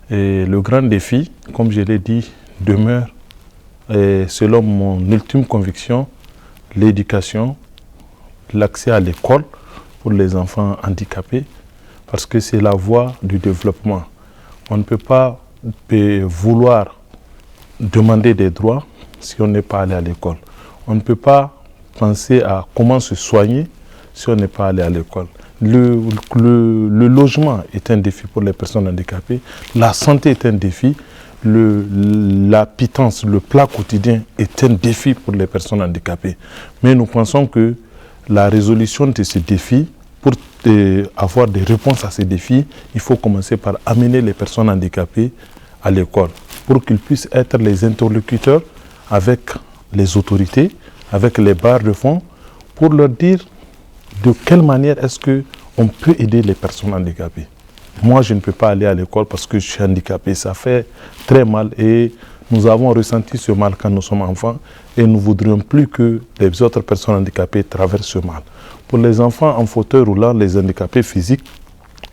Et le grand défi, comme je l'ai dit, demeure, et selon mon ultime conviction, l'éducation, l'accès à l'école pour les enfants handicapés, parce que c'est la voie du développement. On ne peut pas vouloir demander des droits si on n'est pas allé à l'école. On ne peut pas penser à comment se soigner si on n'est pas allé à l'école. Le logement est un défi pour les personnes handicapées, la santé est un défi, la pitance, le plat quotidien est un défi pour les personnes handicapées. Mais nous pensons que la résolution de ces défis, pour avoir des réponses à ces défis, il faut commencer par amener les personnes handicapées à l'école, pour qu'ils puissent être les interlocuteurs avec les autorités, avec les barres de fonds, pour leur dire de quelle manière est-ce qu'on peut aider les personnes handicapées. Moi, je ne peux pas aller à l'école parce que je suis handicapé. Ça fait très mal et nous avons ressenti ce mal quand nous sommes enfants et nous ne voudrions plus que les autres personnes handicapées traversent ce mal. Pour les enfants en fauteuil roulant, les handicapés physiques,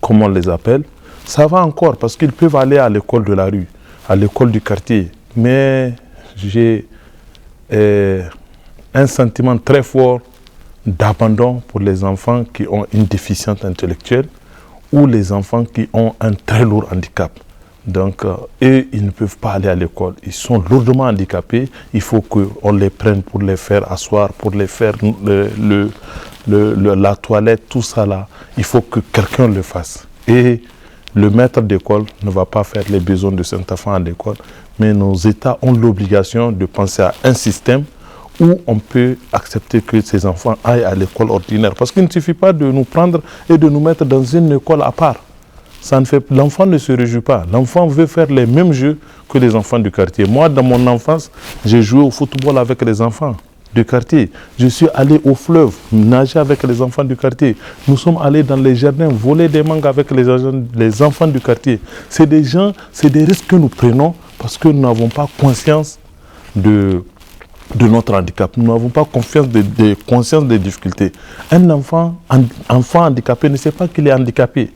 comme on les appelle, ça va encore parce qu'ils peuvent aller à l'école de la rue, à l'école du quartier. Mais j'ai un sentiment très fort d'abandon pour les enfants qui ont une déficience intellectuelle ou les enfants qui ont un très lourd handicap. Donc, eux, ils ne peuvent pas aller à l'école. Ils sont lourdement handicapés. Il faut qu'on les prenne pour les faire asseoir, pour les faire la toilette, tout ça là. Il faut que quelqu'un le fasse. Et le maître d'école ne va pas faire les besoins de cet enfant à l'école. Mais nos États ont l'obligation de penser à un système où on peut accepter que ces enfants aillent à l'école ordinaire. Parce qu'il ne suffit pas de nous prendre et de nous mettre dans une école à part. L'enfant ne se réjouit pas. L'enfant veut faire les mêmes jeux que les enfants du quartier. Moi, dans mon enfance, j'ai joué au football avec les enfants du quartier. Je suis allé au fleuve, nager avec les enfants du quartier. Nous sommes allés dans les jardins, voler des mangues avec les enfants du quartier. C'est des risques que nous prenons parce que nous n'avons pas conscience de notre handicap. Nous n'avons pas conscience des difficultés. Un enfant handicapé ne sait pas qu'il est handicapé.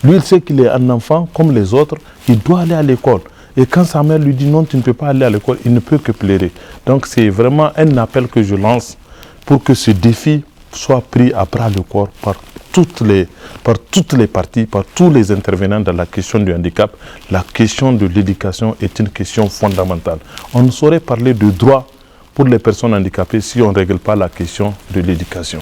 Lui, il sait qu'il est un enfant comme les autres, il doit aller à l'école. Et quand sa mère lui dit non, tu ne peux pas aller à l'école, il ne peut que pleurer. Donc c'est vraiment un appel que je lance pour que ce défi soit pris à bras le corps par toutes les parties, par tous les intervenants dans la question du handicap. La question de l'éducation est une question fondamentale. On ne saurait parler de droit pour les personnes handicapées si on ne règle pas la question de l'éducation.